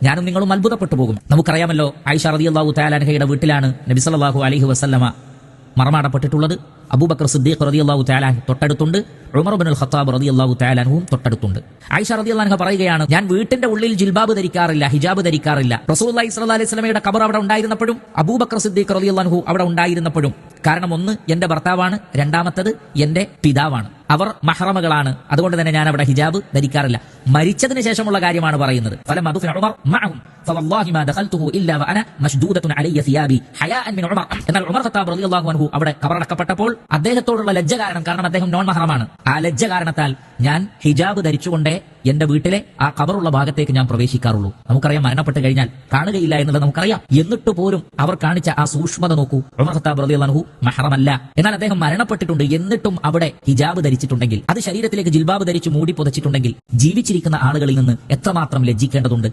ഞാനും നിങ്ങളും അത്ഭുതപ്പെട്ടു പോകും. നമുക്കറിയാമല്ലോ, ആയിഷ റളിയല്ലാഹു തആല അൻഹയുടെ വീട്ടിലാണ് നബി സല്ലല്ലാഹു അലൈഹി വസല്ലമ മറമാടപ്പെട്ടിട്ടുള്ളത്. അബൂബക്കർ സിദ്ദീഖ് റളിയല്ലാഹു തആല തൊട്ടടുത്തുണ്ട്, ഉമർ ഇബ്നുൽ ഖത്താബ് റളിയല്ലാഹു തആല അൻഹുവും തൊട്ടടുത്തുണ്ട്. ആയിഷ റളിയല്ലാഹു അൻഹ പറയുകയാണ്, ഞാൻ വീട്ടിന്റെ ഉള്ളിൽ ജിൽബാബ് ധരിക്കാറില്ല, ഹിജാബ് ധരിക്കാറില്ല. റസൂലുള്ളാഹി സ്വല്ലല്ലാഹു അലൈഹി വസല്ലമയുടെ ഖബർ അവിടെ ഉണ്ടായിരുന്നപ്പോഴും അബൂബക്കർ സിദ്ദീഖ് റളിയല്ലാഹു അൻഹു അവിടെ ഉണ്ടായിരുന്നപ്പോഴും, കാരണം ഒന്ന് എന്റെ ഭർത്താവാണ്, രണ്ടാമത്തത് എന്റെ പിതാവാണ്, അവർ മഹ്റമകളാണ്, അതുകൊണ്ട് തന്നെ ഞാൻ അവിടെ ഹിജാബ് ധരിക്കാറില്ല. മരിച്ചതിന് ശേഷമുള്ള കാര്യമാണ് പറയുന്നത്. ഫലം അദുഫ ഉമർ മഅഹും ഫവല്ലാഹി മാ ദഖൽതുഹു ഇല്ലാ വഅന മശ്ദൂദത്തുൻ അലയ്യ സിയാബി ഹയാഅൻ മിൻ ഉമർ. എന്നാൽ ഉമർ ഖത്താബ് റളിയല്ലാഹു അൻഹു അവിടെ ഖബറടക്കപ്പെട്ടപ്പോൾ അദ്ദേഹത്തോടുള്ള ലജ്ജ കാരണം അദ്ദേഹം നോൺ മഹ്റമാണ്, ആ ലജ്ജ കാരണത്താൽ ഞാൻ ഹിജാബ് ധരിച്ചുകൊണ്ടേ എന്റെ വീട്ടിലെ ആ ഖബറുള്ള ഭാഗത്തേക്ക് ഞാൻ പ്രവേശിക്കാറുള്ളൂ. നമുക്കറിയാം, മരണപ്പെട്ട് കഴിഞ്ഞാൽ കാണുകയില്ല എന്നുള്ളത് നമുക്കറിയാം. എന്നിട്ട് പോലും അവർ കാണിച്ച ആ സൂക്ഷ്മത നോക്കൂ. ഉമർ ഖത്താബ് റളിയല്ലാഹു അൻഹു മഹ്റമല്ല, എന്നാൽ അദ്ദേഹം മരണപ്പെട്ടിട്ടുണ്ട്, എന്നിട്ടും അവിടെ ഹിജാബ് ധരിച്ചിട്ടുണ്ടെങ്കിൽ, അത് ശരീരത്തിലേക്ക് ജിൽബാബ് ധരിച്ച് മൂടി പുതച്ചിട്ടുണ്ടെങ്കിൽ, ജീവിച്ചിരിക്കുന്ന ആളുകളിൽ നിന്ന് എത്രമാത്രം ലജ്ജിക്കേണ്ടതുണ്ട്.